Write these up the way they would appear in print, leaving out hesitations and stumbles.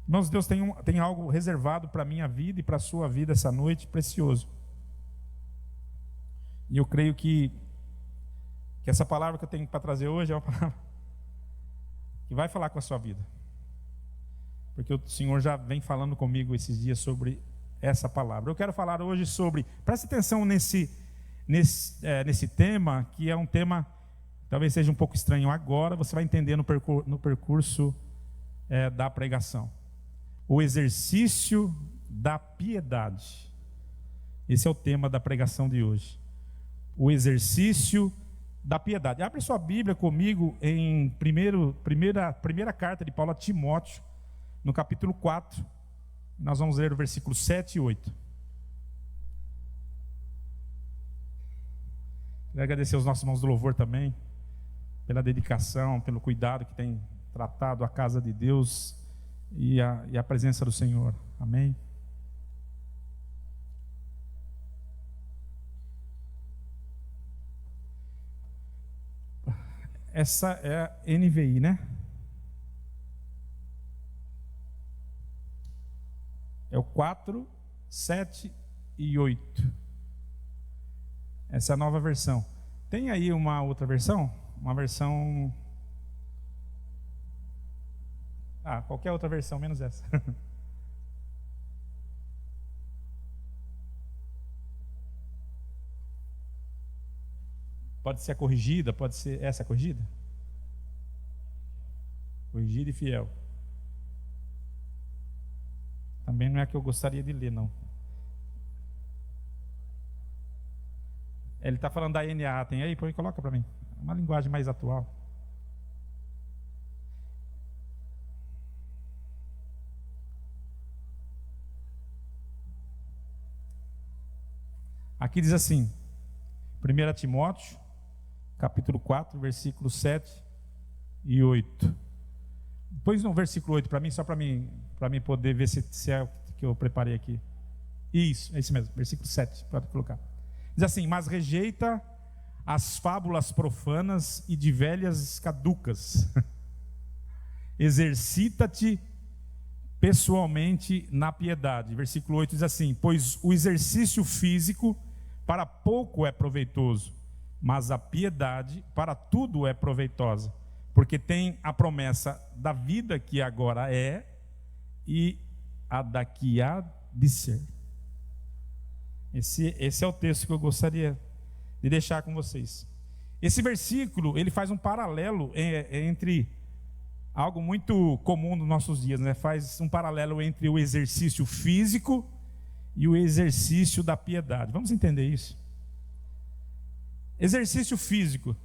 Irmãos, Deus tem algo reservado para a minha vida e para a sua vida essa noite, precioso. E eu creio que essa palavra que eu tenho para trazer hoje é uma palavra que vai falar com a sua vida. Porque o Senhor já vem falando comigo esses dias sobre essa palavra. Eu quero falar hoje sobre, preste atenção nesse tema, que é um tema, talvez seja um pouco estranho agora, você vai entender no percurso da pregação. O exercício da piedade. Esse é o tema da pregação de hoje. O exercício da piedade. Abre sua Bíblia comigo em primeira carta de Paulo a Timóteo, no capítulo 4. Nós vamos ler o versículo 7 e 8. Quero agradecer aos nossos irmãos do louvor também, pela dedicação, pelo cuidado que tem tratado a casa de Deus e a presença do Senhor. Amém? Essa é a NVI, né? É o 4, 7 e 8. Essa é a nova versão. Tem aí uma outra versão? Uma versão... qualquer outra versão, menos essa. Pode ser a corrigida, pode ser essa a corrigida? Corrigida e fiel. Também não é a que eu gostaria de ler, não. Ele está falando da NA, tem aí? Coloca para mim. É uma linguagem mais atual. Aqui diz assim, 1 Timóteo, capítulo 4, versículos 7 e 8. Põe no versículo 8 para mim, só para mim poder ver se é o que eu preparei aqui. Isso, é isso mesmo, versículo 7, pode colocar. Diz assim: mas rejeita as fábulas profanas e de velhas caducas. Exercita-te pessoalmente na piedade. Versículo 8 diz assim: pois o exercício físico para pouco é proveitoso, mas a piedade para tudo é proveitosa, porque tem a promessa da vida que agora é e a da que há de ser. Esse é o texto que eu gostaria de deixar com vocês. Esse versículo, ele faz um paralelo entre algo muito comum nos nossos dias, né? Faz um paralelo entre o exercício físico e o exercício da piedade. Vamos entender isso? Exercício físico.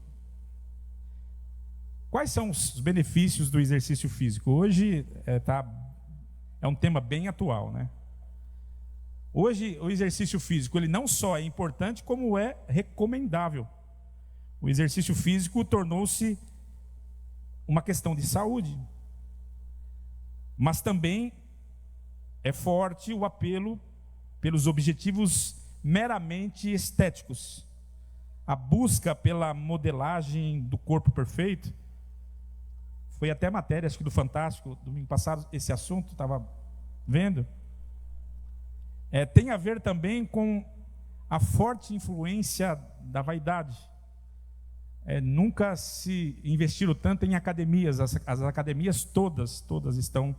Quais são os benefícios do exercício físico? Hoje é um tema bem atual, né? Hoje o exercício físico, ele não só é importante, como é recomendável. O exercício físico tornou-se uma questão de saúde, mas também é forte o apelo pelos objetivos meramente estéticos. A busca pela modelagem do corpo perfeito. Foi até matéria, acho que do Fantástico, domingo passado, esse assunto, estava vendo. Tem a ver também com a forte influência da vaidade. Nunca se investiram tanto em academias. As academias todas estão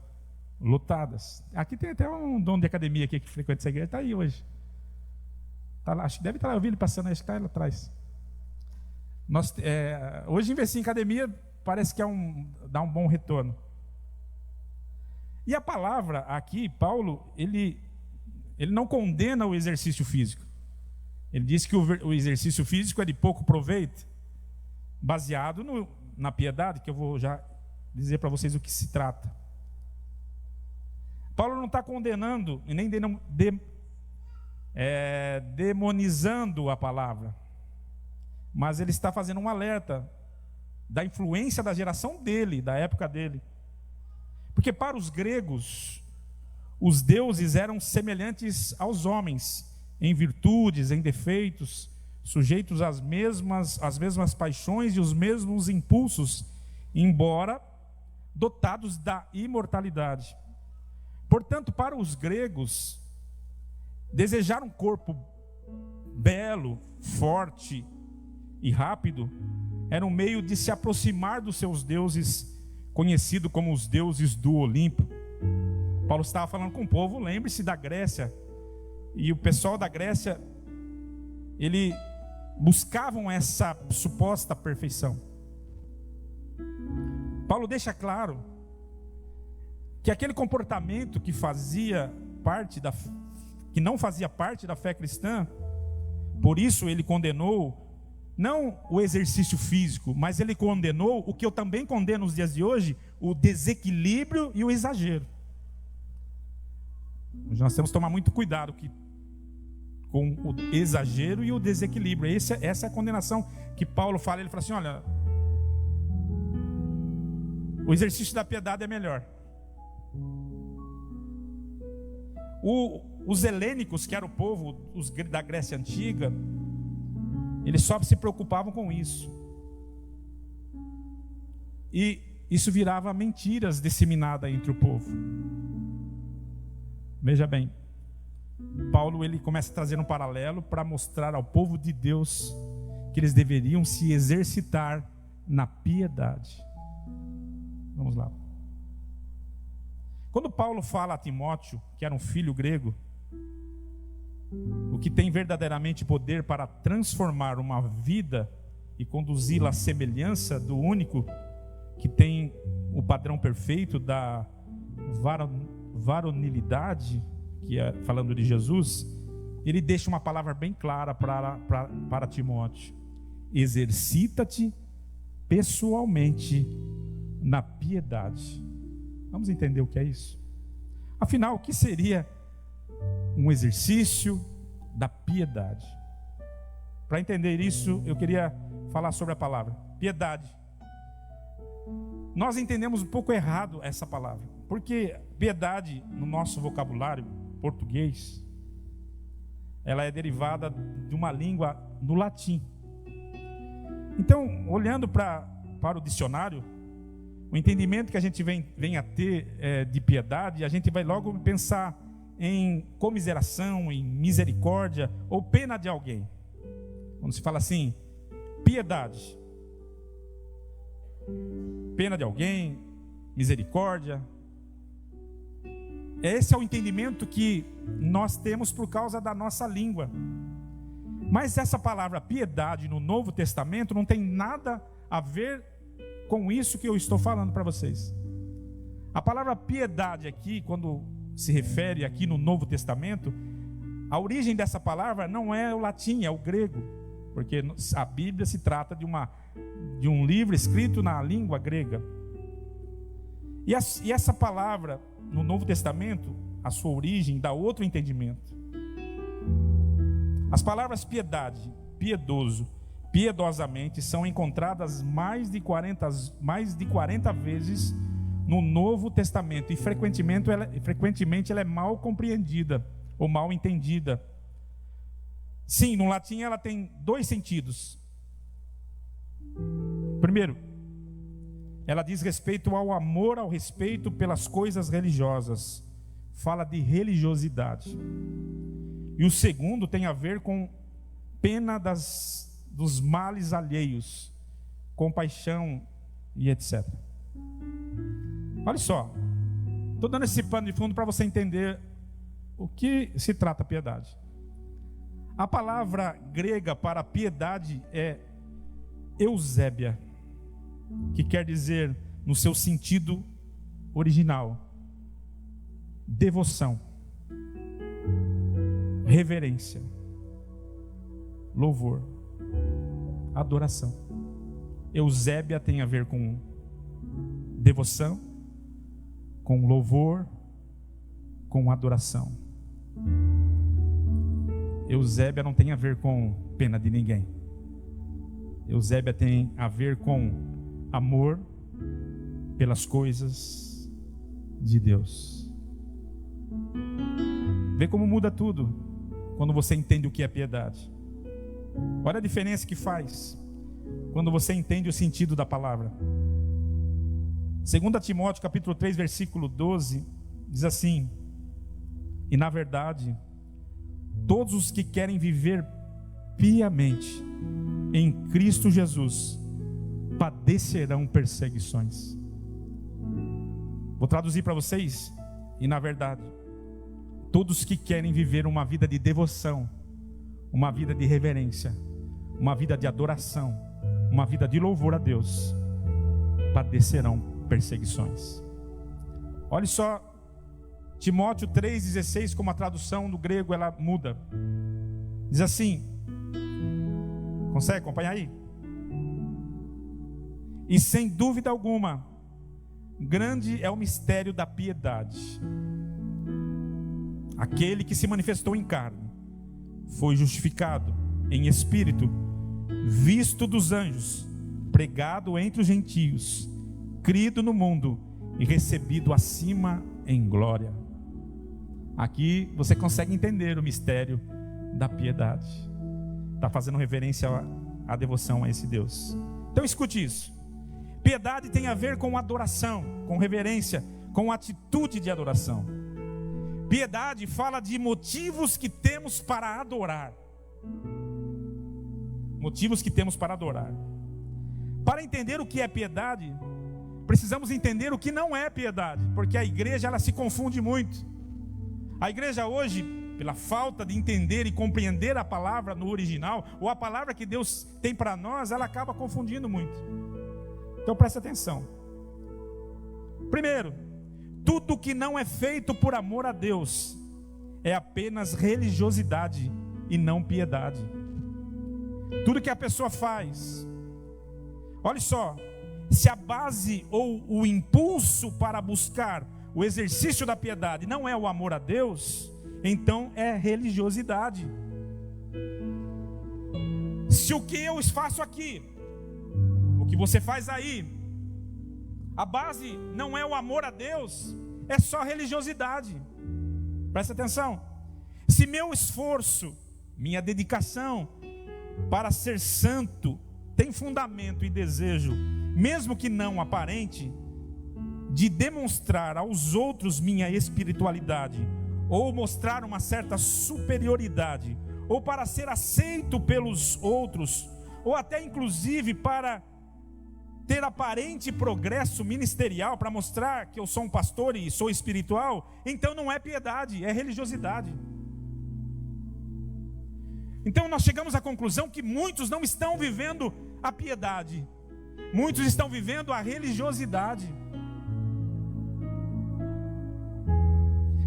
lotadas. Aqui tem até um dono de academia aqui que frequenta essa igreja, está aí hoje. Tá lá, acho que deve estar lá, eu vi ele passando, acho que está lá atrás. Hoje investir em academia parece que dá um bom retorno. E a palavra aqui, Paulo, ele não condena o exercício físico. Ele diz que o exercício físico é de pouco proveito, baseado na piedade, que eu vou já dizer para vocês o que se trata. Paulo não está condenando e nem demonizando a palavra, mas ele está fazendo um alerta da influência da geração dele, da época dele. Porque para os gregos, os deuses eram semelhantes aos homens, em virtudes, em defeitos, sujeitos às mesmas paixões e os mesmos impulsos, embora dotados da imortalidade. Portanto, para os gregos, desejar um corpo belo, forte e rápido era um meio de se aproximar dos seus deuses, conhecido como os deuses do Olimpo. Paulo estava falando com o povo, lembre-se da Grécia, e o pessoal da Grécia, ele buscavam essa suposta perfeição. Paulo deixa claro que aquele comportamento que não fazia parte da fé cristã, por isso ele condenou não o exercício físico, mas ele condenou o que eu também condeno nos dias de hoje, o desequilíbrio e o exagero. Nós temos que tomar muito cuidado com o exagero e o desequilíbrio. Essa é a condenação que Paulo fala. Ele fala assim: olha, o exercício da piedade é melhor. Os helênicos, que era o povo da Grécia Antiga, eles só se preocupavam com isso. E isso virava mentiras disseminadas entre o povo. Veja bem, Paulo ele começa a trazer um paralelo para mostrar ao povo de Deus que eles deveriam se exercitar na piedade. Vamos lá. Quando Paulo fala a Timóteo, que era um filho grego, o que tem verdadeiramente poder para transformar uma vida e conduzi-la à semelhança do único que tem o padrão perfeito da varonilidade, que é falando de Jesus, ele deixa uma palavra bem clara para Timóteo: exercita-te pessoalmente na piedade. Vamos entender o que é isso? Afinal, o que seria um exercício da piedade? Para entender isso, eu queria falar sobre a palavra piedade. Nós entendemos um pouco errado essa palavra, porque piedade, no nosso vocabulário português, ela é derivada de uma língua no latim. Então, olhando para o dicionário, o entendimento que a gente vem a ter de piedade, a gente vai logo pensar em comiseração, em misericórdia ou pena de alguém. Quando se fala assim, piedade, pena de alguém, misericórdia, esse é o entendimento que nós temos por causa da nossa língua. Mas essa palavra piedade no Novo Testamento não tem nada a ver com isso que eu estou falando para vocês. A palavra piedade aqui, quando se refere aqui no Novo Testamento, a origem dessa palavra não é o latim, é o grego, porque a Bíblia se trata de um livro escrito na língua grega. E essa palavra no Novo Testamento, a sua origem dá outro entendimento. As palavras piedade, piedoso, piedosamente são encontradas mais de 40 vezes no Novo Testamento, e frequentemente ela é mal compreendida ou mal entendida. Sim, no latim ela tem dois sentidos. Primeiro, ela diz respeito ao amor, ao respeito pelas coisas religiosas, fala de religiosidade. E o segundo tem a ver com pena dos males alheios, compaixão e etc. Olha só, estou dando esse pano de fundo para você entender o que se trata piedade. A palavra grega para piedade é eusébia, que quer dizer, no seu sentido original, devoção, reverência, louvor, adoração. Eusébia tem a ver com devoção, com louvor, com adoração. Eusébia não tem a ver com pena de ninguém. Eusébia tem a ver com amor pelas coisas de Deus. Vê como muda tudo quando você entende o que é piedade. Olha a diferença que faz quando você entende o sentido da palavra. 2 Timóteo capítulo 3, versículo 12, diz assim: E na verdade, todos os que querem viver piamente em Cristo Jesus padecerão perseguições. Vou traduzir para vocês. E na verdade, todos que querem viver uma vida de devoção, uma vida de reverência, uma vida de adoração, uma vida de louvor a Deus, padecerão perseguições. Olha só, Timóteo 3,16, como a tradução do grego ela muda. Diz assim, consegue acompanhar aí? E sem dúvida alguma, grande é o mistério da piedade. Aquele que se manifestou em carne, foi justificado em espírito, visto dos anjos, pregado entre os gentios, crido no mundo e recebido acima em glória. Aqui você consegue entender o mistério da piedade. Está fazendo reverência à devoção a esse Deus. Então escute isso. Piedade tem a ver com adoração, com reverência, com atitude de adoração. Piedade fala de motivos que temos para adorar. Motivos que temos para adorar. Para entender o que é piedade, precisamos entender o que não é piedade, porque a igreja ela se confunde muito. A igreja hoje, pela falta de entender e compreender a palavra no original, ou a palavra que Deus tem para nós, ela acaba confundindo muito. Então presta atenção. Primeiro, tudo que não é feito por amor a Deus é apenas religiosidade e não piedade. Tudo que a pessoa faz, olha só, se a base ou o impulso para buscar o exercício da piedade não é o amor a Deus, então é religiosidade. Se o que eu faço aqui, o que você faz aí, a base não é o amor a Deus, é só religiosidade. Presta atenção. Se meu esforço, minha dedicação para ser santo tem fundamento e desejo, mesmo que não aparente, de demonstrar aos outros minha espiritualidade, ou mostrar uma certa superioridade, ou para ser aceito pelos outros, ou até inclusive para ter aparente progresso ministerial, para mostrar que eu sou um pastor e sou espiritual, então não é piedade, é religiosidade. Então nós chegamos à conclusão que muitos não estão vivendo a piedade, muitos estão vivendo a religiosidade.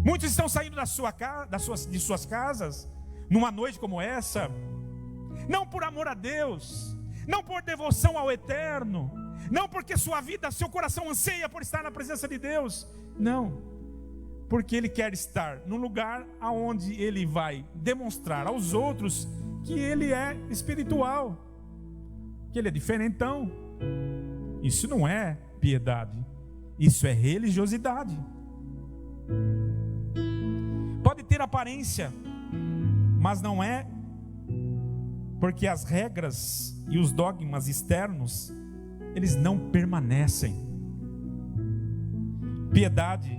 Muitos estão saindo de suas casas, numa noite como essa, não por amor a Deus, não por devoção ao eterno, não porque sua vida, seu coração anseia por estar na presença de Deus, não, porque ele quer estar num lugar onde ele vai demonstrar aos outros que ele é espiritual, que ele é diferentão. Isso não é piedade, isso é religiosidade. Pode ter aparência, mas não é, porque as regras e os dogmas externos, eles não permanecem. Piedade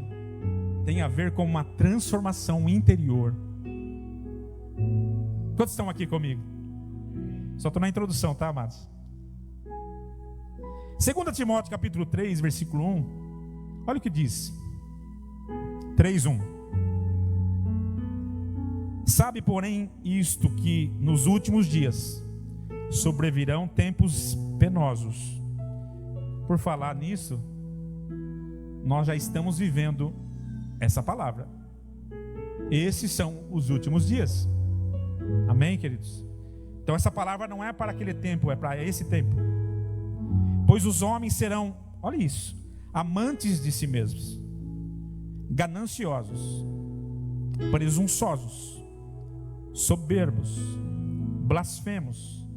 tem a ver com uma transformação interior. Quantos estão aqui comigo? Só estou na introdução, tá, amados? 2 Timóteo capítulo 3, versículo 1. Olha o que diz. 3:1. Sabe, porém, isto, que nos últimos dias sobrevirão tempos penosos. Por falar nisso, nós já estamos vivendo essa palavra. Esses são os últimos dias. Amém, queridos? Então essa palavra não é para aquele tempo, é para esse tempo. Pois os homens serão, olha isso, amantes de si mesmos, gananciosos, presunçosos, soberbos, blasfemos,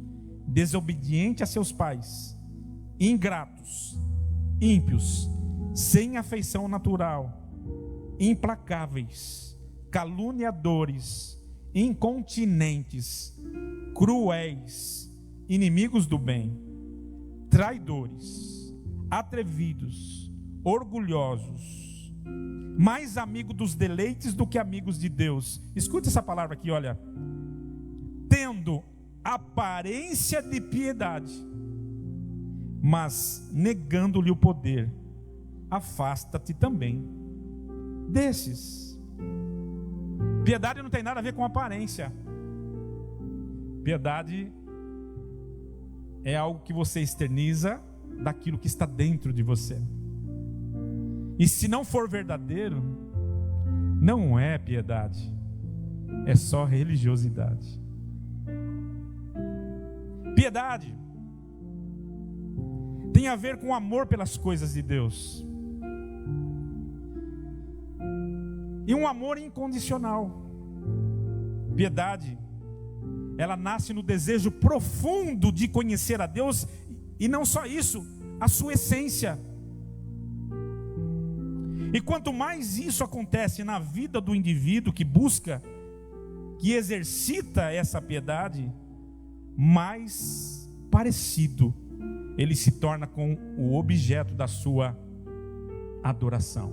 desobedientes a seus pais, ingratos, ímpios, sem afeição natural, implacáveis, caluniadores, incontinentes, cruéis, inimigos do bem, traidores, atrevidos, orgulhosos, mais amigo dos deleites do que amigos de Deus. Escute essa palavra aqui, olha. Tendo aparência de piedade, mas negando-lhe o poder, afasta-te também desses. Piedade não tem nada a ver com aparência. Piedade é algo que você externiza daquilo que está dentro de você. E se não for verdadeiro, não é piedade, é só religiosidade. Piedade tem a ver com amor pelas coisas de Deus, e um amor incondicional. Piedade, ela nasce no desejo profundo de conhecer a Deus, e não só isso, a sua essência. E quanto mais isso acontece na vida do indivíduo que busca, que exercita essa piedade, mais parecido ele se torna com o objeto da sua adoração.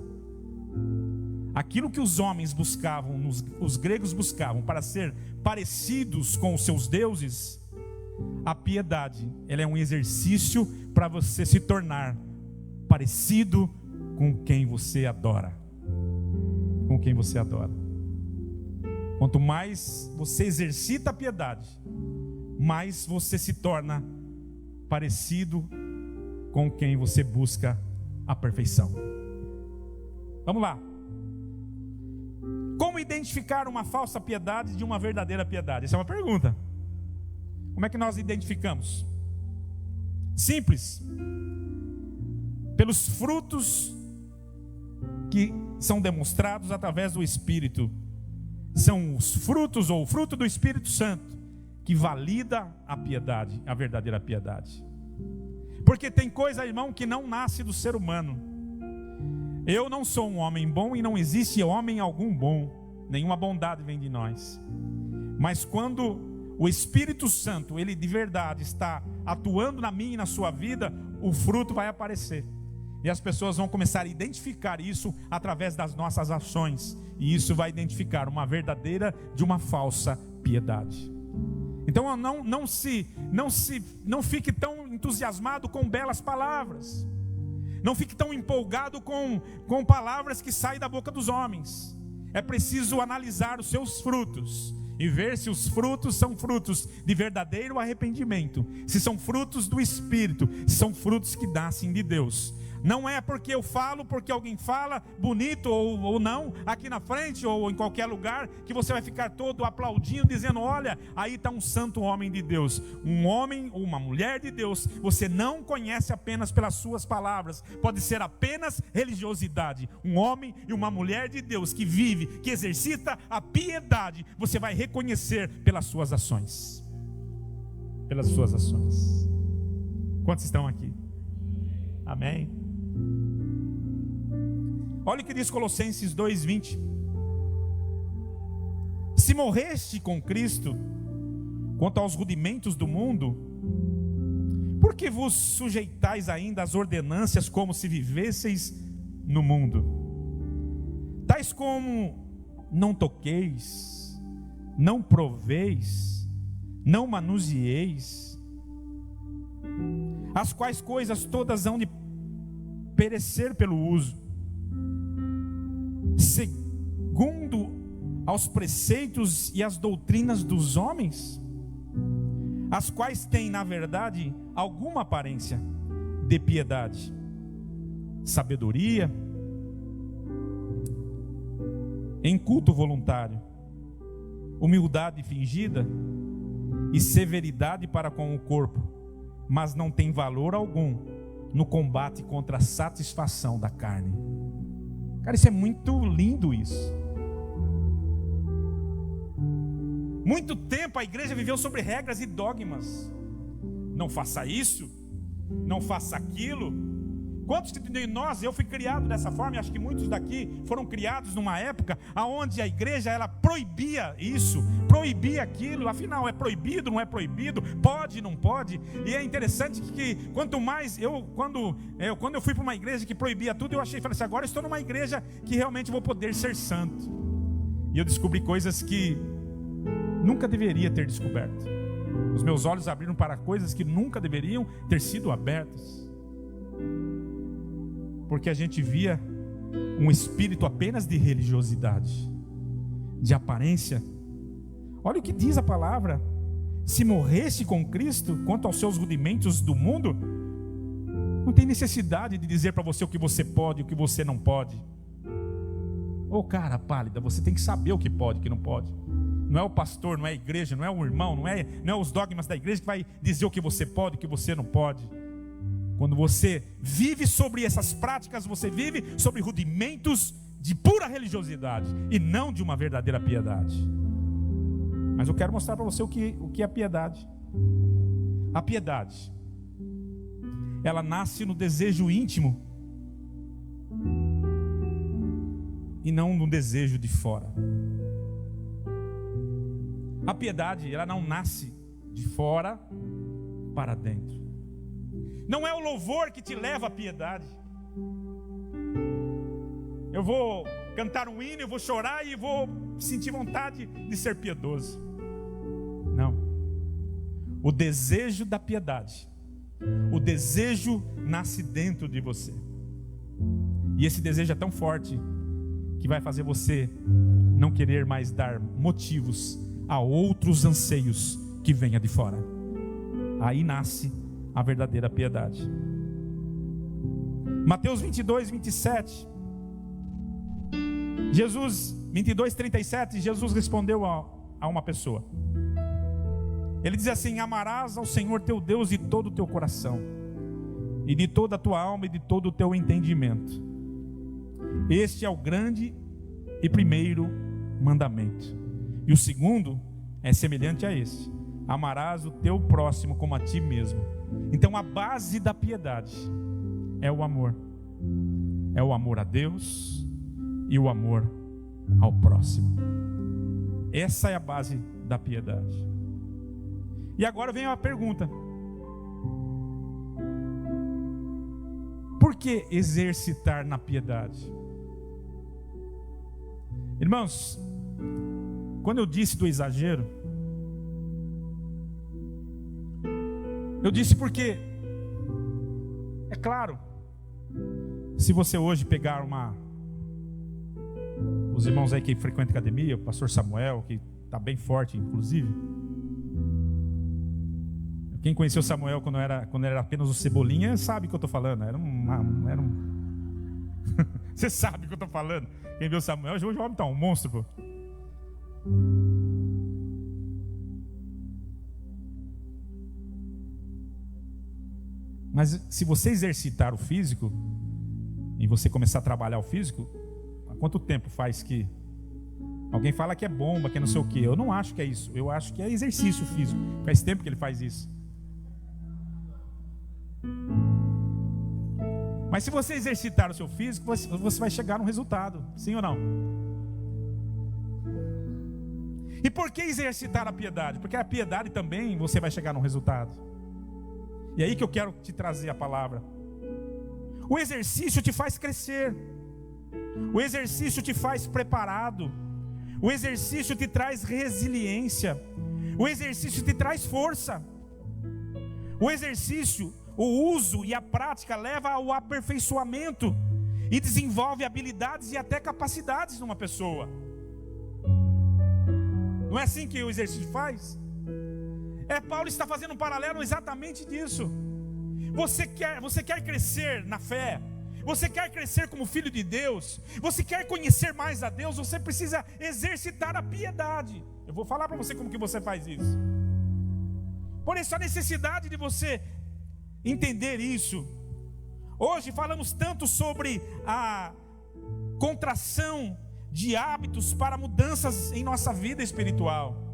Aquilo que os homens buscavam, os gregos buscavam para ser parecidos com os seus deuses, a piedade, ela é um exercício para você se tornar parecido com quem você adora. Com quem você adora. Quanto mais você exercita a piedade, mais você se torna parecido com quem você busca a perfeição. Vamos lá. Como identificar uma falsa piedade de uma verdadeira piedade? Essa é uma pergunta. Como é que nós identificamos? Simples. Pelos frutos que são demonstrados através do Espírito. São os frutos, ou o fruto do Espírito Santo, que valida a piedade, a verdadeira piedade. Porque tem coisa, irmão, que não nasce do ser humano. Eu não sou um homem bom e não existe homem algum bom. Nenhuma bondade vem de nós. Mas quando o Espírito Santo, ele de verdade está atuando na minha e na sua vida, o fruto vai aparecer. E as pessoas vão começar a identificar isso através das nossas ações. E isso vai identificar uma verdadeira de uma falsa piedade. Então não fique tão entusiasmado com belas palavras. Não fique tão empolgado com palavras que saem da boca dos homens. É preciso analisar os seus frutos e ver se os frutos são frutos de verdadeiro arrependimento, se são frutos do Espírito, se são frutos que nascem de Deus. Não é porque eu falo, porque alguém fala bonito ou não, aqui na frente ou em qualquer lugar, que você vai ficar todo aplaudindo, dizendo: olha, aí está um santo homem de Deus. Um homem ou uma mulher de Deus, você não conhece apenas pelas suas palavras, pode ser apenas religiosidade. Um homem e uma mulher de Deus que vive, que exercita a piedade, você vai reconhecer pelas suas ações. Pelas suas ações. Quantos estão aqui? Amém? Olha o que diz Colossenses 2:20. Se morreste com Cristo quanto aos rudimentos do mundo, por que vos sujeitais ainda às ordenâncias como se vivesseis no mundo? Tais como: não toqueis, não proveis, não manuseeis, as quais coisas todas hão de perecer pelo uso, segundo aos preceitos e as doutrinas dos homens, as quais têm, na verdade, alguma aparência de piedade, sabedoria, em culto voluntário, humildade fingida e severidade para com o corpo, mas não tem valor algum no combate contra a satisfação da carne. Cara, isso é muito lindo isso. Muito tempo a igreja viveu sobre regras e dogmas. Não faça isso, não faça aquilo, Quantos de nós, eu fui criado dessa forma, e acho que muitos daqui foram criados numa época onde a igreja ela proibia isso, proibia aquilo, afinal é proibido, não é proibido, pode, não pode. E é interessante que quanto mais quando eu fui para uma igreja que proibia tudo, eu falei assim, agora eu estou numa igreja que realmente vou poder ser santo. E eu descobri coisas que nunca deveria ter descoberto. Os meus olhos abriram para coisas que nunca deveriam ter sido abertas. Porque a gente via um espírito apenas de religiosidade, de aparência. Olha o que diz a palavra: se morresse com Cristo, quanto aos seus rudimentos do mundo, não tem necessidade de dizer para você o que você pode e o que você não pode. Ô cara pálida, você tem que saber o que pode e o que não pode. Não é o pastor, não é a igreja, não é o irmão, não é os dogmas da igreja que vai dizer o que você pode e o que você não pode. Quando você vive sobre essas práticas, você vive sobre rudimentos de pura religiosidade e não de uma verdadeira piedade. Mas eu quero mostrar para você o que é a piedade. A piedade, ela nasce no desejo íntimo e não no desejo de fora. A piedade, ela não nasce de fora para dentro. Não é o louvor que te leva à piedade. Eu vou cantar um hino, eu vou chorar e vou sentir vontade de ser piedoso. Não. O desejo da piedade, o desejo nasce dentro de você. E esse desejo é tão forte que vai fazer você não querer mais dar motivos a outros anseios que venha de fora. Aí nasce a verdadeira piedade. Mateus 22, 27. Jesus, 22, 37, Jesus respondeu a uma pessoa. Ele diz assim: amarás ao Senhor teu Deus de todo o teu coração, e de toda a tua alma, e de todo o teu entendimento. Este é o grande e primeiro mandamento. E o segundo é semelhante a este: amarás o teu próximo como a ti mesmo. Então a base da piedade é o amor. É o amor a Deus e o amor ao próximo. Essa é a base da piedade. E agora vem a pergunta: por que exercitar na piedade? Irmãos, quando eu disse do exagero, eu disse porque, é claro, se você hoje pegar os irmãos aí que frequentam academia, o pastor Samuel, que está bem forte inclusive. Quem conheceu Samuel quando era apenas o Cebolinha sabe o que eu estou falando. Você sabe o que eu estou falando. Quem viu Samuel, hoje o homem está um monstro, pô. Mas se você exercitar o físico e você começar a trabalhar o físico, há quanto tempo faz que alguém fala que é bomba, que é não sei o que? Eu não acho que é isso. Eu acho que é exercício físico. Faz tempo que ele faz isso. Mas se você exercitar o seu físico, você vai chegar num resultado, sim ou não? E por que exercitar a piedade? Porque a piedade também você vai chegar num resultado. E aí que eu quero te trazer a palavra. O exercício te faz crescer. O exercício te faz preparado. O exercício te traz resiliência. O exercício te traz força. O exercício, o uso e a prática leva ao aperfeiçoamento e desenvolve habilidades e até capacidades numa pessoa. Não é assim que o exercício faz? Paulo está fazendo um paralelo exatamente disso. Você quer crescer na fé? Você quer crescer como filho de Deus? Você quer conhecer mais a Deus? Você precisa exercitar a piedade. Eu vou falar para você como que você faz isso. Por isso a necessidade de você entender isso. Hoje falamos tanto sobre a contração de hábitos para mudanças em nossa vida espiritual.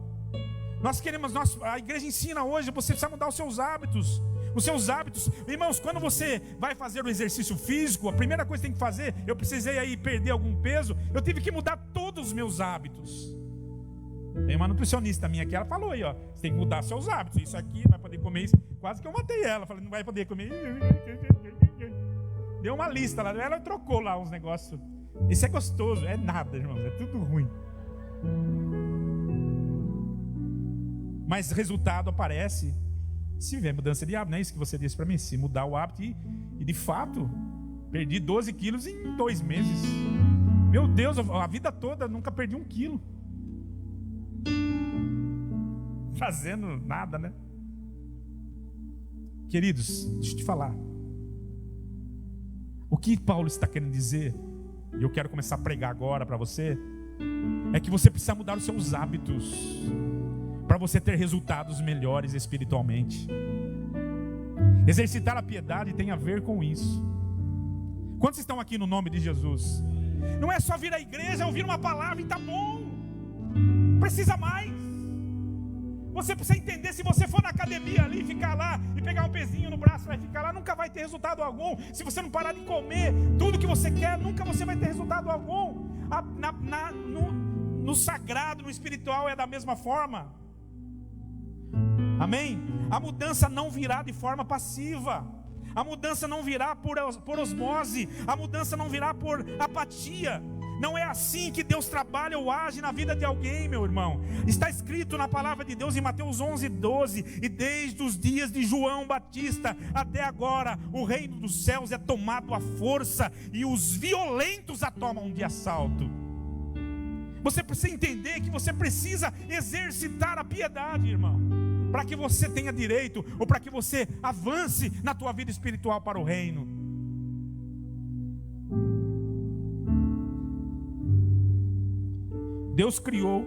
A igreja ensina hoje, você precisa mudar os seus hábitos. Os seus hábitos. Irmãos, quando você vai fazer o exercício físico, a primeira coisa que tem que fazer, eu precisei aí perder algum peso, eu tive que mudar todos os meus hábitos. Tem uma nutricionista minha que ela falou aí, ó, você tem que mudar seus hábitos. Isso aqui, não vai poder comer isso. Quase que eu matei ela. Falei, não vai poder comer. Deu uma lista lá, ela trocou lá uns negócios. Isso é gostoso, é nada, irmãos, é tudo ruim. Mas resultado aparece se tiver mudança de hábito. Não é isso que você disse para mim? Se mudar o hábito e de fato perdi 12 quilos em 2 meses. Meu Deus, a vida toda nunca perdi 1 quilo. Fazendo nada, né? Queridos, deixa eu te falar. O que Paulo está querendo dizer, e eu quero começar a pregar agora para você, é que você precisa mudar os seus hábitos para você ter resultados melhores espiritualmente. Exercitar a piedade tem a ver com isso. Quantos estão aqui no nome de Jesus? Não é só vir à igreja, ouvir uma palavra e tá bom. Precisa mais. Você precisa entender, se você for na academia ali, ficar lá e pegar um pezinho no braço, vai ficar lá, nunca vai ter resultado algum. Se você não parar de comer tudo que você quer, nunca você vai ter resultado algum. No sagrado, no espiritual é da mesma forma. Amém? A mudança não virá de forma passiva. A mudança não virá por osmose. A mudança não virá por apatia. Não é assim que Deus trabalha ou age na vida de alguém, meu irmão. Está escrito na palavra de Deus em Mateus 11:12: e desde os dias de João Batista até agora, o reino dos céus é tomado à força, e os violentos a tomam de assalto. Você precisa entender que você precisa exercitar a piedade, irmão, para que você tenha direito, ou para que você avance na tua vida espiritual para o reino. Deus criou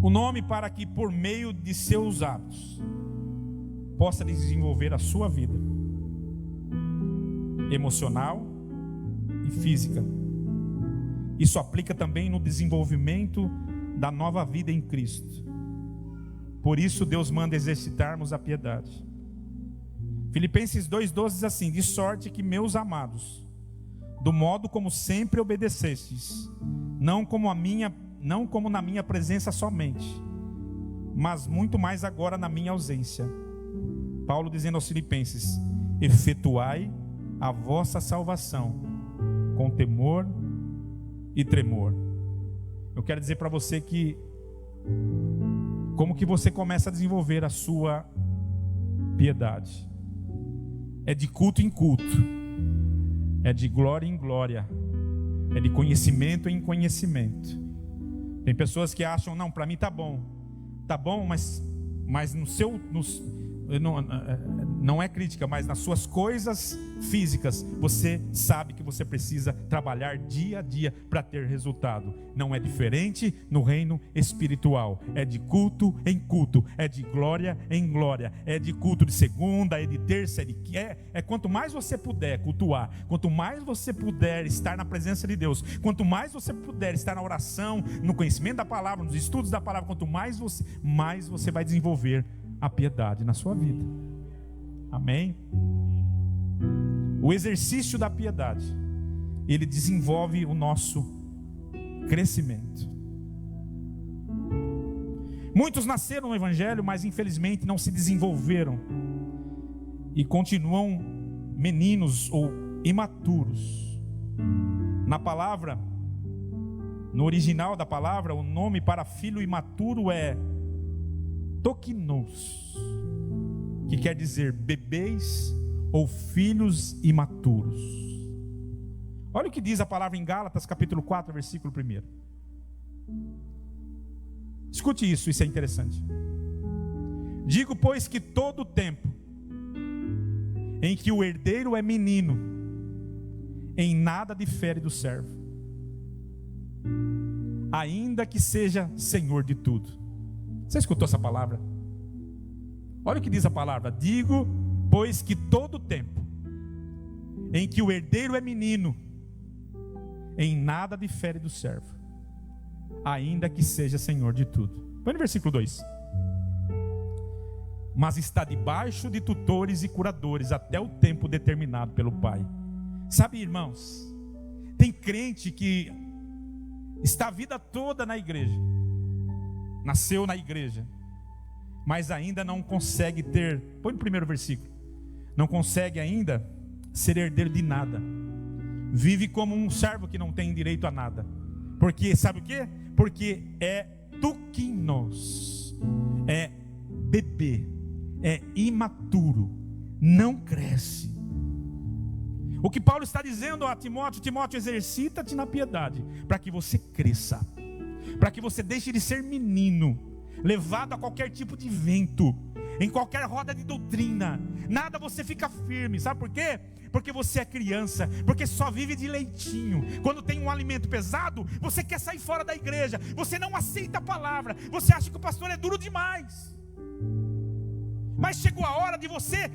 o nome para que, por meio de seus hábitos, possa desenvolver a sua vida emocional e física. Isso aplica também no desenvolvimento da nova vida em Cristo. Por isso Deus manda exercitarmos a piedade. Filipenses 2:12 diz assim: de sorte que, meus amados, do modo como sempre obedecestes, não como na minha presença somente, mas muito mais agora na minha ausência. Paulo dizendo aos Filipenses: efetuai a vossa salvação com temor e tremor. Eu quero dizer para você que como que você começa a desenvolver a sua piedade? É de culto em culto. É de glória em glória. É de conhecimento em conhecimento. Tem pessoas que acham, não, para mim tá bom, mas no seu, não é crítica, mas nas suas coisas físicas, você sabe que você precisa trabalhar dia a dia para ter resultado. Não é diferente no reino espiritual. É de culto em culto, é de glória em glória, é de culto de segunda, é de terça, é quanto mais você puder cultuar, quanto mais você puder estar na presença de Deus, quanto mais você puder estar na oração, no conhecimento da palavra, nos estudos da palavra, quanto mais você vai desenvolver a piedade na sua vida. Amém? O exercício da piedade, ele desenvolve o nosso crescimento. Muitos nasceram no Evangelho, mas infelizmente não se desenvolveram e continuam meninos ou imaturos. Na palavra, no original da palavra, o nome para filho imaturo é tokinos, que quer dizer bebês ou filhos imaturos. Olha o que diz a palavra em Gálatas capítulo 4, versículo 1. Escute isso é interessante. Digo, pois, que todo o tempo em que o herdeiro é menino, em nada difere do servo, ainda que seja senhor de tudo. Você escutou essa palavra? Olha o que diz a palavra. Digo, pois, que todo o tempo em que o herdeiro é menino, em nada difere do servo, ainda que seja senhor de tudo. Põe no versículo 2. mas está debaixo de tutores e curadores até o tempo determinado pelo Pai. Sabe, irmãos, tem crente que está a vida toda na igreja, nasceu na igreja, mas ainda não consegue ter, põe no primeiro versículo, não consegue ainda ser herdeiro de nada, vive como um servo que não tem direito a nada, porque sabe o quê? Porque é tukinos, é bebê, é imaturo, não cresce. O que Paulo está dizendo a Timóteo: Timóteo, exercita-te na piedade, para que você cresça, para que você deixe de ser menino, levado a qualquer tipo de vento, em qualquer roda de doutrina, nada você fica firme. Sabe por quê? Porque você é criança, porque só vive de leitinho. Quando tem um alimento pesado, você quer sair fora da igreja, você não aceita a palavra, você acha que o pastor é duro demais. Mas chegou a hora de você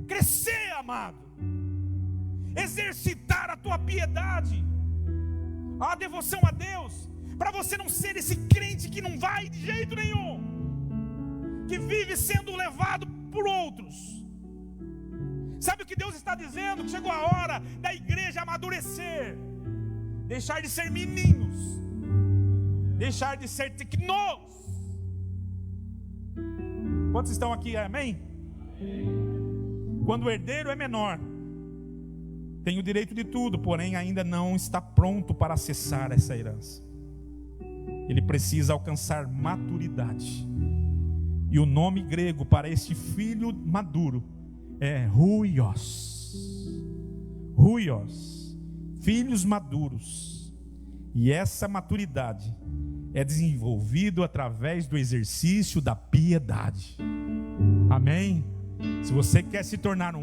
crescer, amado, exercitar a tua piedade, a devoção a Deus, para você não ser esse crente que não vai de jeito nenhum, que vive sendo levado por outros. Sabe o que Deus está dizendo? Que chegou a hora da igreja amadurecer, deixar de ser meninos, deixar de ser tecnos. Quantos estão aqui, amém? Quando o herdeiro é menor, tem o direito de tudo, porém ainda não está pronto para acessar essa herança. Ele precisa alcançar maturidade. E o nome grego para este filho maduro é ruios. Ruios, filhos maduros. E essa maturidade é desenvolvido através do exercício da piedade. Amém? Se você quer se tornar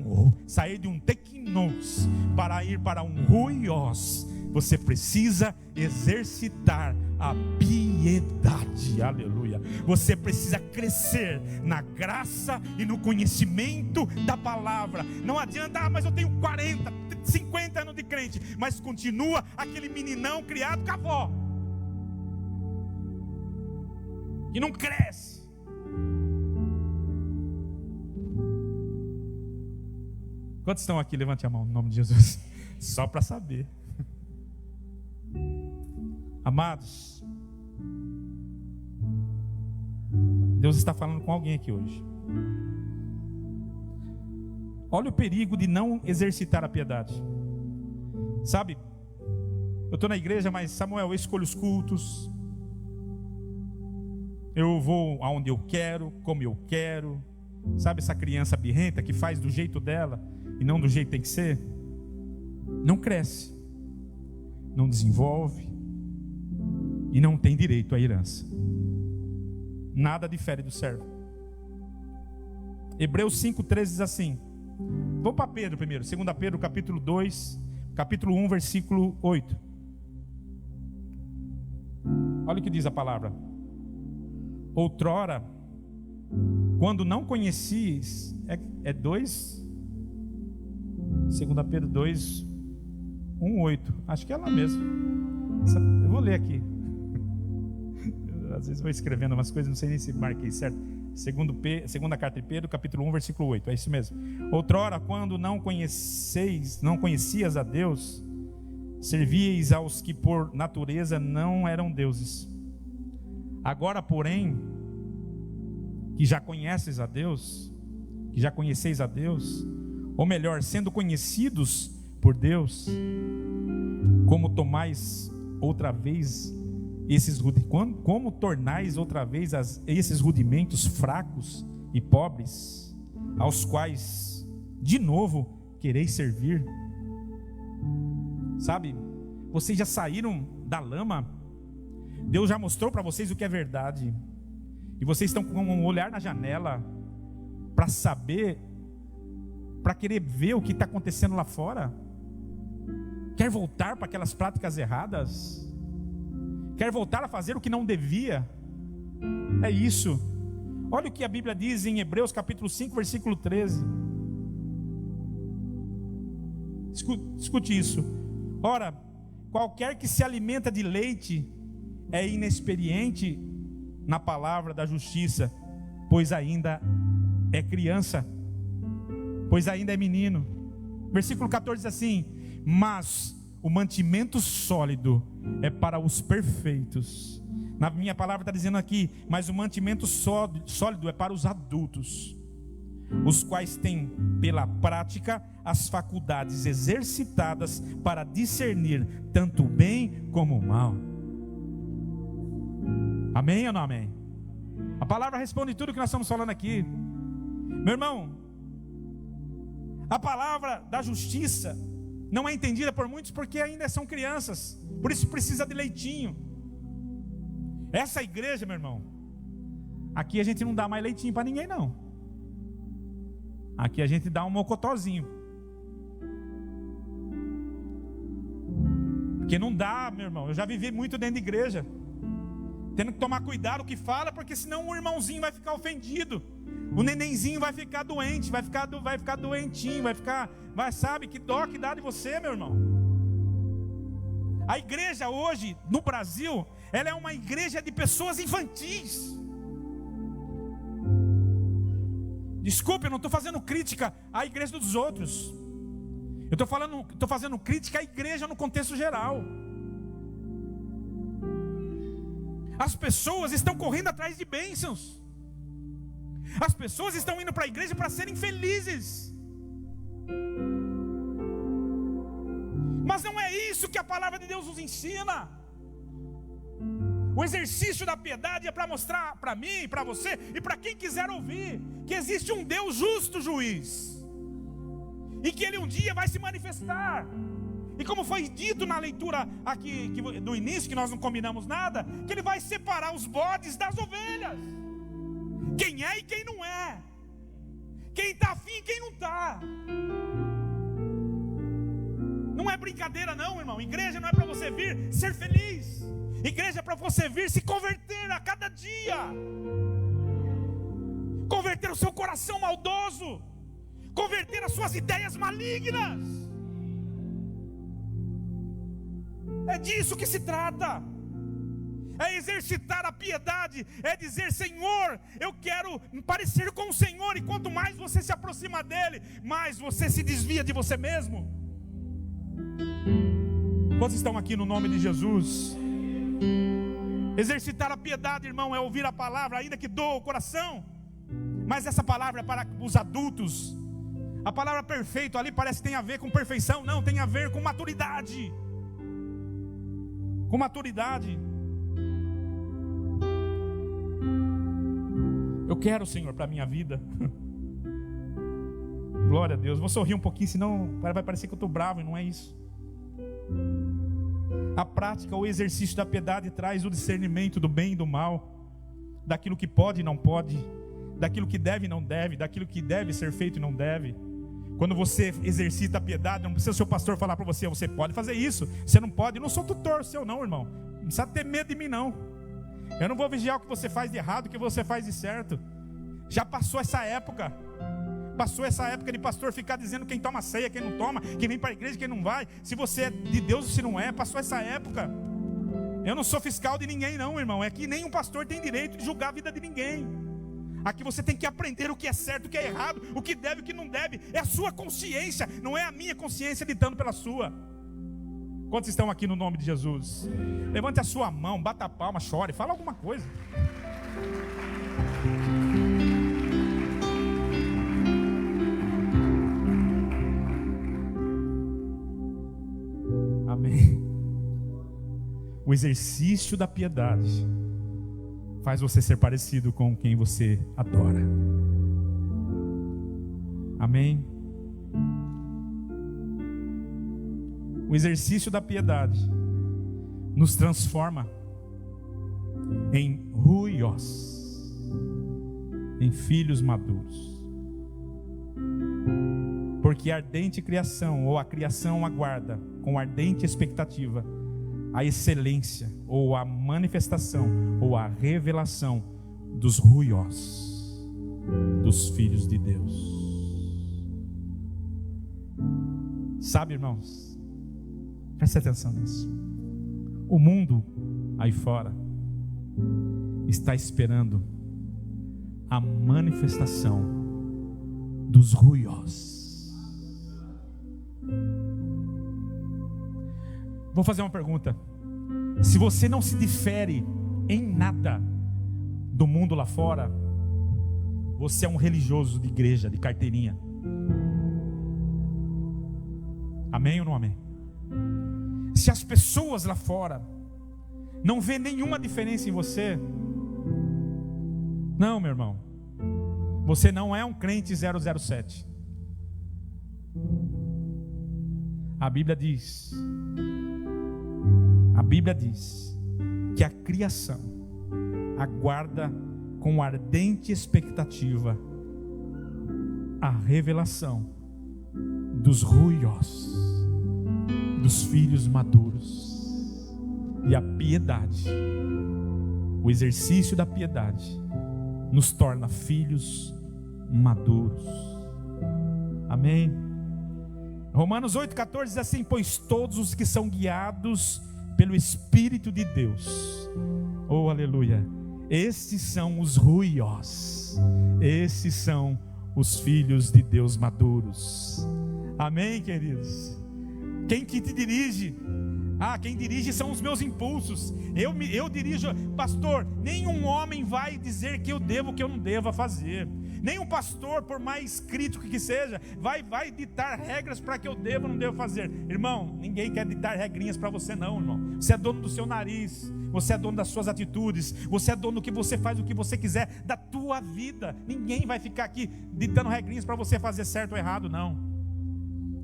sair de um teknos para ir para um ruios, você precisa exercitar a piedade. Aleluia. Você precisa crescer na graça e no conhecimento da palavra. Não adianta, mas eu tenho 40, 50 anos de crente, mas continua aquele meninão criado com a avó, que não cresce. Quantos estão aqui? Levante a mão, no nome de Jesus. Só para saber. Amados, Deus está falando com alguém aqui hoje. Olha o perigo de não exercitar a piedade. Sabe, eu estou na igreja, mas Samuel, eu escolho os cultos, eu vou aonde eu quero, como eu quero. Sabe essa criança birrenta que faz do jeito dela e não do jeito que tem que ser? Não cresce, não desenvolve e não tem direito à herança. Nada difere do servo. Hebreus 5,13 diz assim. Vamos para Pedro primeiro, 2 Pedro capítulo 2, capítulo 1, versículo 8. Olha o que diz a palavra. Outrora, quando não conhecis, é 2 Pedro 2, 1, 8. Acho que é lá mesmo. Eu vou ler aqui. Às vezes vou escrevendo umas coisas, não sei nem se marquei certo. Segunda carta de Pedro, capítulo 1, versículo 8. É isso mesmo. Outrora, quando não conhecias a Deus, servíeis aos que por natureza não eram deuses. Agora, porém, que já conheceis a Deus, ou melhor, sendo conhecidos por Deus, como tomais outra vez como tornais outra vez esses rudimentos fracos e pobres, aos quais de novo quereis servir? Sabe, vocês já saíram da lama, Deus já mostrou para vocês o que é verdade, e vocês estão com um olhar na janela para saber, para querer ver o que está acontecendo lá fora. Quer voltar para aquelas práticas erradas? Quer voltar a fazer o que não devia? É isso. Olha o que a Bíblia diz em Hebreus capítulo 5, versículo 13. Escute isso. Ora, qualquer que se alimenta de leite é inexperiente na palavra da justiça, pois ainda é criança, pois ainda é menino. Versículo 14 diz assim: mas o mantimento sólido é para os perfeitos. Na minha palavra está dizendo aqui, mas o mantimento sólido é para os adultos, os quais têm pela prática as faculdades exercitadas para discernir tanto o bem como o mal. Amém ou não amém? A palavra responde tudo que nós estamos falando aqui. Meu irmão, a palavra da justiça não é entendida por muitos porque ainda são crianças, por isso precisa de leitinho. Essa igreja, meu irmão, aqui a gente não dá mais leitinho para ninguém não. Aqui a gente dá um mocotózinho. Porque não dá, meu irmão. Eu já vivi muito dentro de igreja, tendo que tomar cuidado o que fala, porque senão o irmãozinho vai ficar ofendido, o nenenzinho vai ficar doente, vai ficar doentinho, sabe que dó que dá de você, meu irmão. A igreja hoje no Brasil, ela é uma igreja de pessoas infantis. Desculpe, eu não estou fazendo crítica à igreja dos outros. Eu estou fazendo crítica à igreja no contexto geral. As pessoas estão correndo atrás de bênçãos. As pessoas estão indo para a igreja para serem felizes. Mas não é isso que a palavra de Deus nos ensina. O exercício da piedade é para mostrar para mim, para você e para quem quiser ouvir que existe um Deus justo juiz, e que Ele um dia vai se manifestar. E como foi dito na leitura aqui do início, que nós não combinamos nada, que Ele vai separar os bodes das ovelhas, quem é e quem não é, quem está afim e quem não está. Não é brincadeira não, irmão. Igreja não é para você vir ser feliz. Igreja é para você vir se converter a cada dia, converter o seu coração maldoso, converter as suas ideias malignas. É disso que se trata. É exercitar a piedade, é dizer: Senhor, eu quero parecer com o Senhor. E quanto mais você se aproxima dele, mais você se desvia de você mesmo. Quantos estão aqui no nome de Jesus? Exercitar a piedade, irmão, é ouvir a palavra, ainda que doa o coração. Mas essa palavra é para os adultos. A palavra perfeito ali parece que tem a ver com perfeição. Não, tem a ver com maturidade. Com maturidade. Eu quero, Senhor, para a minha vida. Glória a Deus. Vou sorrir um pouquinho, senão vai parecer que eu estou bravo, e não é isso. A prática, o exercício da piedade traz o discernimento do bem e do mal, daquilo que pode e não pode, daquilo que deve e não deve, daquilo que deve ser feito e não deve. Quando você exercita a piedade, não precisa o seu pastor falar para você: você pode fazer isso, você não pode. Eu não sou tutor seu não, irmão. Não precisa ter medo de mim não. Eu não vou vigiar o que você faz de errado, o que você faz de certo. Já passou essa época. Passou essa época de pastor ficar dizendo quem toma ceia, quem não toma, quem vem para a igreja, quem não vai, se você é de Deus ou se não é. Passou essa época. Eu não sou fiscal de ninguém não, irmão. É que nenhum pastor tem direito de julgar a vida de ninguém. Aqui você tem que aprender o que é certo, o que é errado, o que deve, o que não deve. É a sua consciência, não é a minha consciência ditando pela sua. Quantos estão aqui no nome de Jesus? Levante a sua mão, bata a palma, chore, fala alguma coisa. Amém. O exercício da piedade faz você ser parecido com quem você adora. Amém. O exercício da piedade nos transforma em ruios, em filhos maduros. Porque a ardente criação, ou a criação aguarda com ardente expectativa a excelência, ou a manifestação, ou a revelação dos ruios, dos filhos de Deus. Sabe, irmãos, preste atenção nisso. O mundo aí fora está esperando a manifestação dos ruios. Vou fazer uma pergunta. Se você não se difere em nada do mundo lá fora, você é um religioso de igreja, de carteirinha. Amém ou não amém? Se as pessoas lá fora não vê nenhuma diferença em você, não, meu irmão, você não é um crente 007. A Bíblia diz que a criação aguarda com ardente expectativa a revelação dos ruios, dos filhos maduros. E a piedade, o exercício da piedade, nos torna filhos maduros. Amém? Romanos 8,14 diz assim: pois todos os que são guiados pelo Espírito de Deus, oh aleluia, estes são os ruios, esses são os filhos de Deus maduros. Amém, queridos? Quem que te dirige? Quem dirige são os meus impulsos. Eu dirijo, pastor. Nenhum homem vai dizer que eu devo, que eu não devo fazer. Nenhum pastor, por mais crítico que seja, vai ditar regras para que eu devo ou não devo fazer. Irmão, ninguém quer ditar regrinhas para você não, irmão. Você é dono do seu nariz, você é dono das suas atitudes, você é dono do que você faz, o que você quiser da tua vida. Ninguém vai ficar aqui ditando regrinhas para você fazer certo ou errado, não.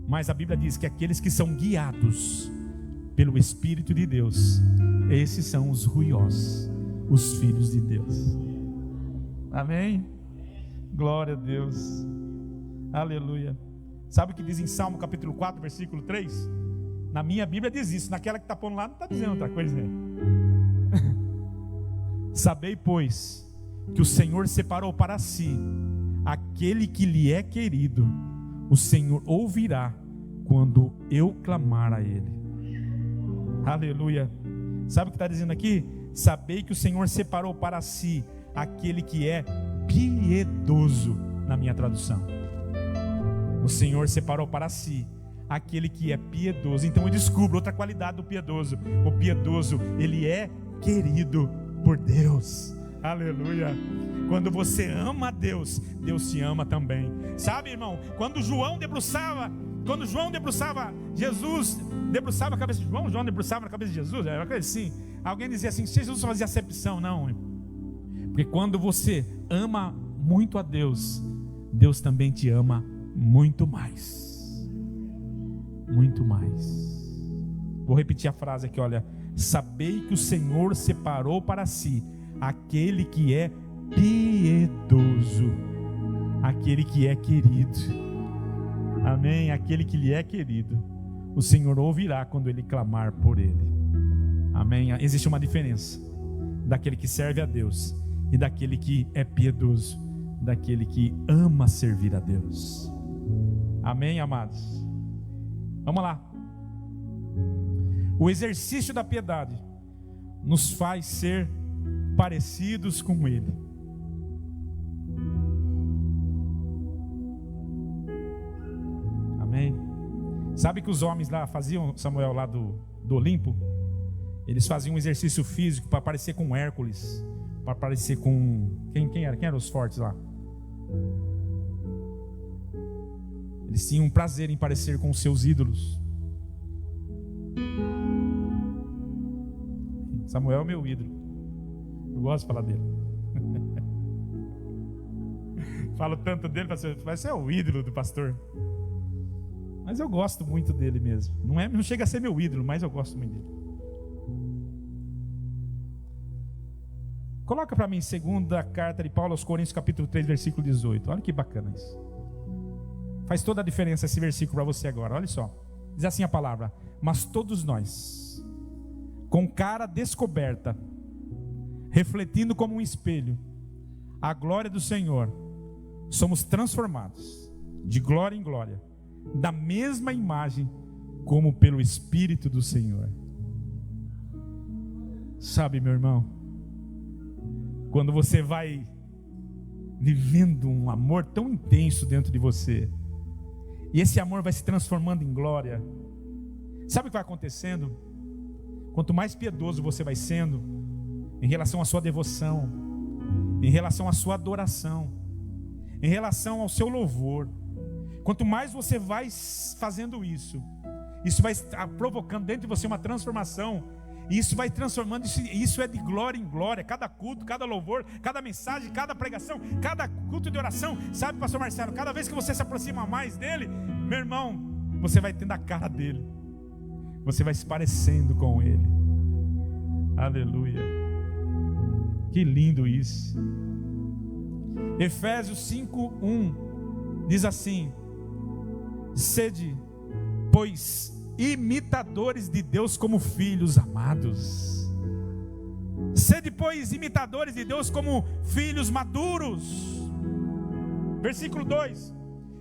Mas a Bíblia diz que aqueles que são guiados pelo Espírito de Deus, esses são os ruios, os filhos de Deus. Amém? Glória a Deus. Aleluia. Sabe o que diz em Salmo capítulo 4, versículo 3? Na minha Bíblia diz isso, naquela que está pondo lá não está dizendo outra coisa, né? Sabei, pois, que o Senhor separou para si aquele que lhe é querido. O Senhor ouvirá quando eu clamar a Ele. Aleluia. Sabe o que está dizendo aqui? Sabei que o Senhor separou para si aquele que é piedoso, na minha tradução. O Senhor separou para si aquele que é piedoso. Então eu descubro outra qualidade do piedoso. O piedoso, ele é querido por Deus. Aleluia. Quando você ama a Deus, Deus te ama também. Sabe, irmão, quando João debruçava, Jesus debruçava a cabeça de João debruçava na cabeça de Jesus, era uma coisa assim. Alguém dizia assim: Jesus fazia acepção. Não, porque quando você ama muito a Deus, Deus também te ama muito mais. Muito mais. Vou repetir a frase aqui, olha. Sabei que o Senhor separou para si aquele que é piedoso, aquele que é querido. Amém? Aquele que lhe é querido, o Senhor ouvirá quando ele clamar por ele. Amém? Existe uma diferença daquele que serve a Deus e daquele que é piedoso, daquele que ama servir a Deus. Amém, amados? Vamos lá. O exercício da piedade nos faz ser parecidos com Ele. Amém? Sabe que os homens lá faziam, Samuel, lá do Olimpo? Eles faziam um exercício físico para parecer com Hércules, para parecer com... Quem eram os fortes lá? Eles tinham um prazer em parecer com os seus ídolos. Samuel é meu ídolo. Eu gosto de falar dele. Falo tanto dele, vai ser o ídolo do pastor. Mas eu gosto muito dele mesmo. Não chega a ser meu ídolo, mas eu gosto muito dele. Coloca para mim segunda carta de Paulo aos Coríntios, capítulo 3, versículo 18. Olha que bacana isso. Faz toda a diferença esse versículo para você agora. Olha só. Diz assim a palavra: mas todos nós, com cara descoberta, refletindo como um espelho a glória do Senhor, somos transformados de glória em glória, da mesma imagem, como pelo Espírito do Senhor. Sabe, meu irmão, quando você vai vivendo um amor tão intenso dentro de você. E esse amor vai se transformando em glória. Sabe o que vai acontecendo? Quanto mais piedoso você vai sendo em relação à sua devoção, em relação à sua adoração, em relação ao seu louvor, quanto mais você vai fazendo isso vai provocando dentro de você uma transformação. E isso vai transformando, isso é de glória em glória. Cada culto, cada louvor, cada mensagem, cada pregação, cada culto de oração. Sabe, pastor Marcelo, cada vez que você se aproxima mais dele, meu irmão, você vai tendo a cara dele, você vai se parecendo com ele. Aleluia. Que lindo isso. Efésios 5:1 diz assim: sede, pois, imitadores de Deus como filhos amados. Sede, pois, imitadores de Deus como filhos maduros. Versículo 2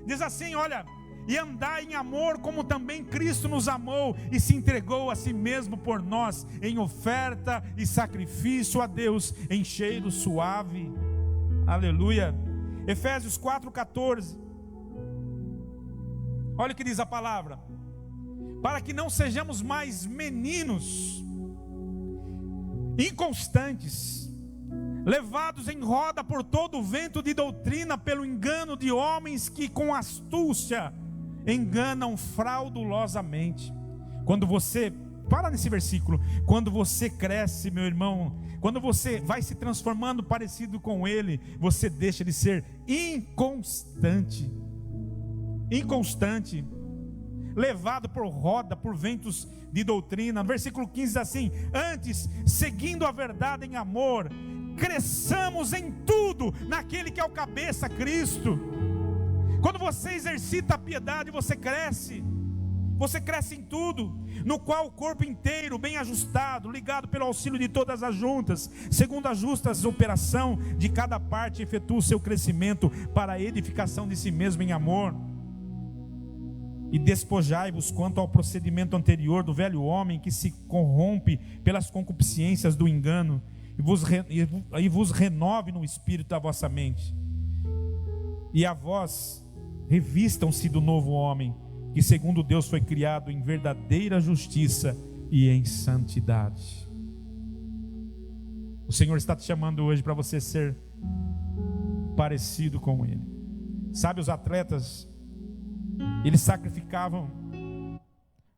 diz assim, olha: e andai em amor como também Cristo nos amou e se entregou a si mesmo por nós, em oferta e sacrifício a Deus em cheiro suave. Aleluia. Efésios 4:14. Olha o que diz a palavra: para que não sejamos mais meninos inconstantes, levados em roda por todo o vento de doutrina, pelo engano de homens que com astúcia enganam fraudulosamente. Quando você, para nesse versículo, quando você cresce, meu irmão, quando você vai se transformando parecido com ele, você deixa de ser inconstante, levado por roda, por ventos de doutrina. No versículo 15 diz assim: antes, seguindo a verdade em amor, cresçamos em tudo naquele que é o cabeça, Cristo. Quando você exercita a piedade, você cresce em tudo, no qual o corpo inteiro, bem ajustado, ligado pelo auxílio de todas as juntas, segundo a justa operação de cada parte, efetua o seu crescimento para a edificação de si mesmo em amor. E despojai-vos quanto ao procedimento anterior do velho homem, que se corrompe pelas concupiscências do engano, e vos renove no espírito da vossa mente. E a vós revistam-se do novo homem, que segundo Deus foi criado em verdadeira justiça e em santidade. O Senhor está te chamando hoje para você ser parecido com Ele. Sabe, os atletas, eles sacrificavam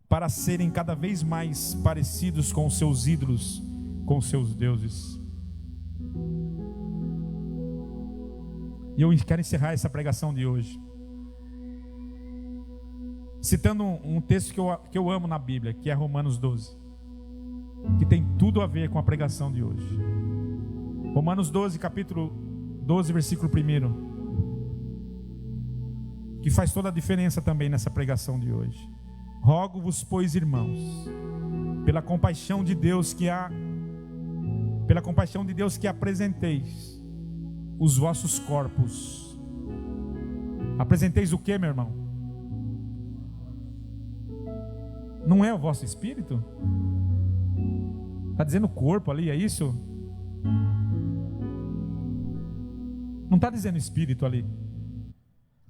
para serem cada vez mais parecidos com os seus ídolos, com os seus deuses. E eu quero encerrar essa pregação de hoje citando um texto que eu amo na Bíblia, que é Romanos 12, que tem tudo a ver com a pregação de hoje. Romanos 12, capítulo 12, versículo 1, que faz toda a diferença também nessa pregação de hoje. Rogo-vos, pois, irmãos, pela compaixão de Deus que apresenteis os vossos corpos. Apresenteis o que, meu irmão? Não é o vosso espírito? Está dizendo corpo ali, é isso? Não está dizendo espírito ali.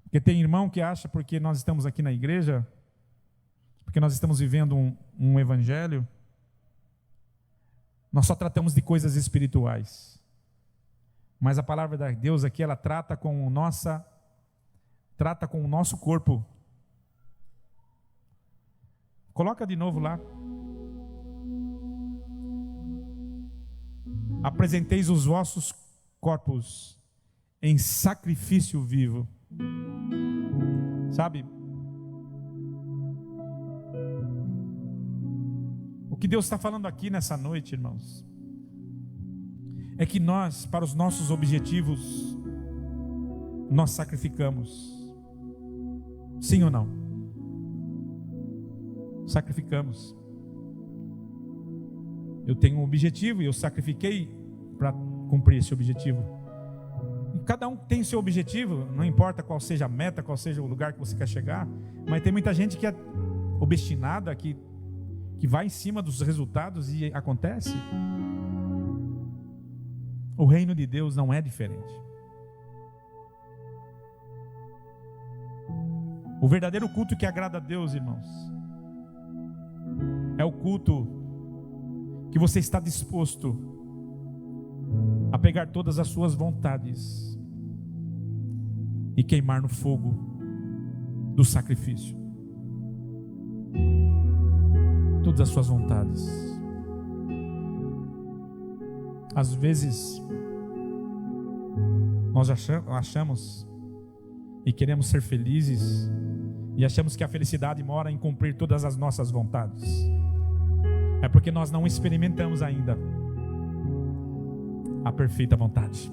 Porque tem irmão que acha, porque nós estamos aqui na igreja, porque nós estamos vivendo um evangelho, nós só tratamos de coisas espirituais. Mas a palavra de Deus aqui, ela trata com o nosso corpo. Coloca de novo lá. Apresenteis os vossos corpos em sacrifício vivo. Sabe? O que Deus está falando aqui nessa noite, irmãos, é que nós, para os nossos objetivos, nós sacrificamos. Sim ou não? Sacrificamos. Eu tenho um objetivo e eu sacrifiquei para cumprir esse objetivo. E cada um tem seu objetivo, não importa qual seja a meta, qual seja o lugar que você quer chegar, mas tem muita gente que é obstinada, que vai em cima dos resultados e acontece. O reino de Deus não é diferente. O verdadeiro culto que agrada a Deus, irmãos, é o culto que você está disposto a pegar todas as suas vontades e queimar no fogo do sacrifício. Todas as suas vontades. Às vezes nós achamos e queremos ser felizes e achamos que a felicidade mora em cumprir todas as nossas vontades. É porque nós não experimentamos ainda a perfeita vontade.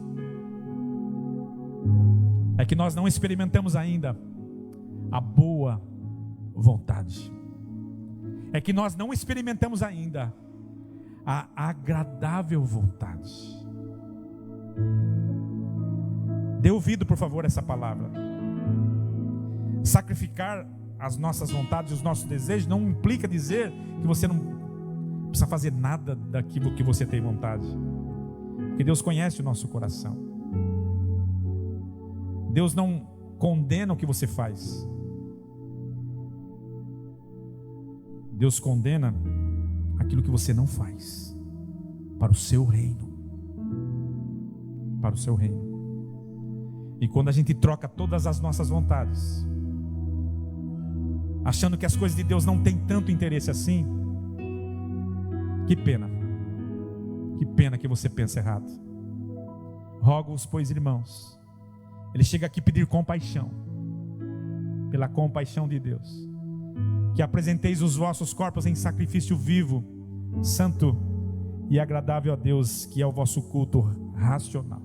É que nós não experimentamos ainda a boa vontade. É que nós não experimentamos ainda a agradável vontade. Dê ouvido, por favor, a essa palavra. Sacrificar as nossas vontades, os nossos desejos, não implica dizer que você não precisa fazer nada daquilo que você tem vontade. Porque Deus conhece o nosso coração. Deus não condena o que você faz. Deus condena aquilo que você não faz para o seu reino. Para o seu reino. E quando a gente troca todas as nossas vontades, achando que as coisas de Deus não têm tanto interesse assim, que pena. Que pena que você pensa errado. Rogo-os, pois, irmãos, ele chega aqui pedir compaixão, pela compaixão de Deus, que apresenteis os vossos corpos em sacrifício vivo, santo e agradável a Deus, que é o vosso culto racional.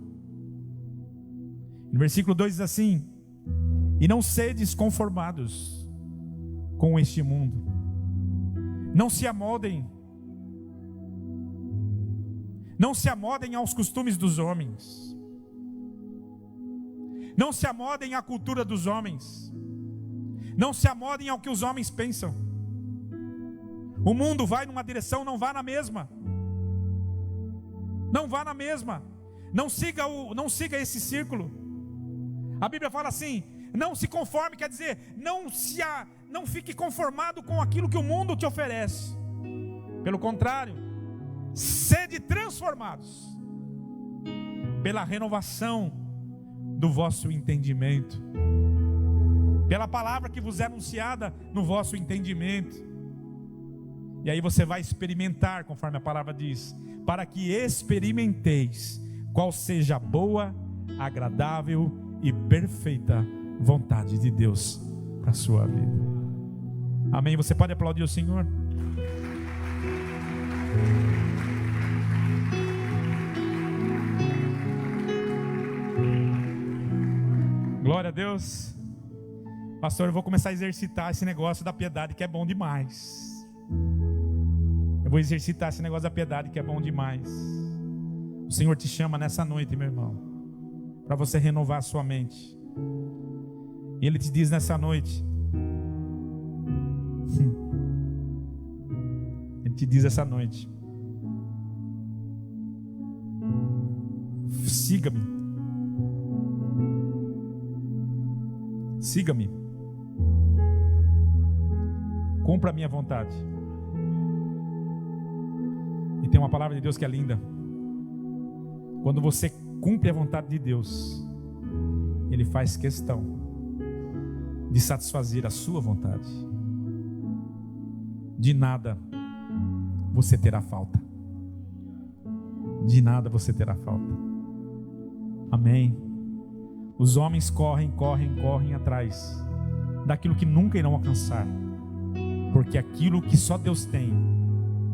No versículo 2 diz assim: e não sedes conformados com este mundo, não se amoldem aos costumes dos homens, não se amoldem à cultura dos homens, não se amoldem ao que os homens pensam. O mundo vai numa direção, não vá na mesma. Não vá na mesma. Não siga esse círculo. A Bíblia fala assim: não se conforme, quer dizer, não fique conformado com aquilo que o mundo te oferece. Pelo contrário, sede transformados pela renovação do vosso entendimento, pela palavra que vos é anunciada no vosso entendimento. E aí você vai experimentar, conforme a palavra diz, para que experimenteis qual seja a boa, agradável e perfeita vontade de Deus para a sua vida. Amém? Você pode aplaudir o Senhor? Glória a Deus. Pastor, eu vou começar a exercitar esse negócio da piedade, que é bom demais. Eu vou exercitar esse negócio da piedade, que é bom demais. O Senhor te chama nessa noite, meu irmão, para você renovar a sua mente. E Ele te diz nessa noite, Ele te diz essa noite: siga-me, siga-me, cumpra a minha vontade. E tem uma palavra de Deus que é linda. Quando você cumpre a vontade de Deus, Ele faz questão de satisfazer a sua vontade. De nada você terá falta. De nada você terá falta. Amém. Os homens correm atrás daquilo que nunca irão alcançar, porque aquilo que só Deus tem,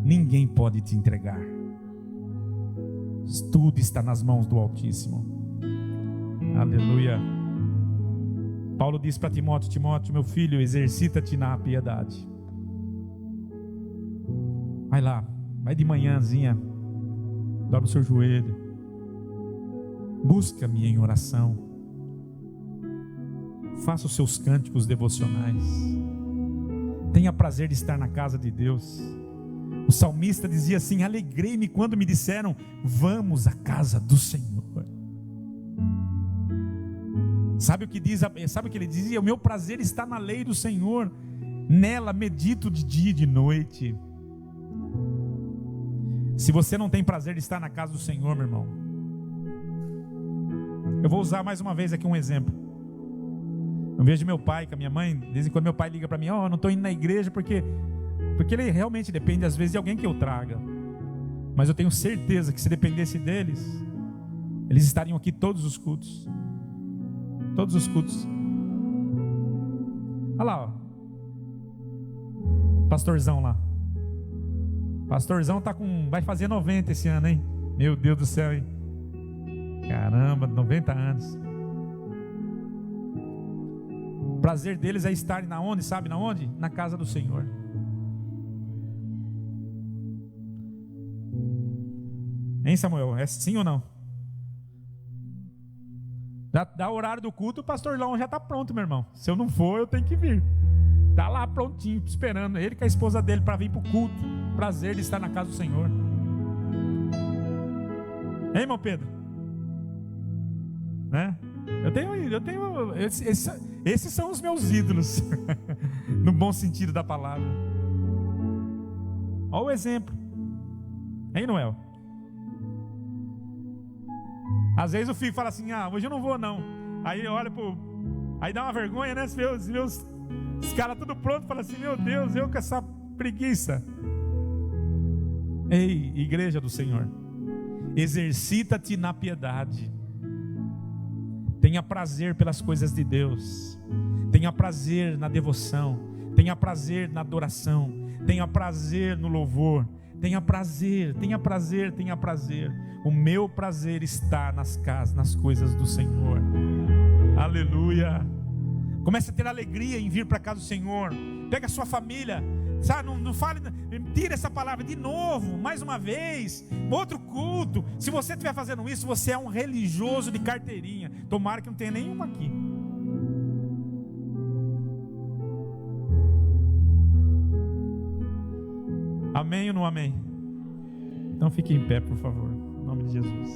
ninguém pode te entregar. Tudo está nas mãos do Altíssimo. Aleluia. Paulo diz para Timóteo: Timóteo, meu filho, exercita-te na piedade. Vai lá, vai de manhãzinha, dobra o seu joelho, busca-me em oração, faça os seus cânticos devocionais, tenha prazer de estar na casa de Deus. O salmista dizia assim: alegrei-me quando me disseram, vamos à casa do Senhor. Sabe o que ele dizia? O meu prazer está na lei do Senhor, nela medito de dia e de noite. Se você não tem prazer de estar na casa do Senhor, meu irmão, eu vou usar mais uma vez aqui um exemplo. Eu vejo meu pai com a minha mãe, de vez em quando meu pai liga para mim: eu não estou indo na igreja porque ele realmente depende às vezes de alguém que eu traga. Mas eu tenho certeza que se dependesse deles, eles estariam aqui todos os cultos. Todos os cultos. Olha lá, ó. Pastorzão lá. Pastorzão vai fazer 90 esse ano, hein? Meu Deus do céu, hein? Caramba, 90 anos. O prazer deles é estarem na onde? Sabe na onde? Na casa do Senhor. Hein, Samuel? É sim ou não? Dá o horário do culto, o pastor Lão já está pronto, meu irmão. Se eu não for, eu tenho que vir. Está lá prontinho, esperando ele com a esposa dele para vir para o culto. Prazer de estar na casa do Senhor. Hein, irmão Pedro? Né? Esses são os meus ídolos. No bom sentido da palavra. Olha o exemplo. Hein, Noel? Às vezes o filho fala assim: hoje eu não vou não. Aí olha aí dá uma vergonha, né? Os caras tudo pronto, fala assim: meu Deus, eu com essa preguiça. Ei, igreja do Senhor, exercita-te na piedade. Tenha prazer pelas coisas de Deus. Tenha prazer na devoção. Tenha prazer na adoração. Tenha prazer no louvor. Tenha prazer, tenha prazer, tenha prazer. O meu prazer está nas coisas do Senhor. Aleluia. Comece a ter alegria em vir para a casa do Senhor. Pega a sua família, sabe? Não fale, tira essa palavra de novo, mais uma vez, outro culto. Se você estiver fazendo isso, você é um religioso de carteirinha. Tomara que não tenha nenhuma aqui. Amém ou não amém? Então fique em pé, por favor, em nome de Jesus.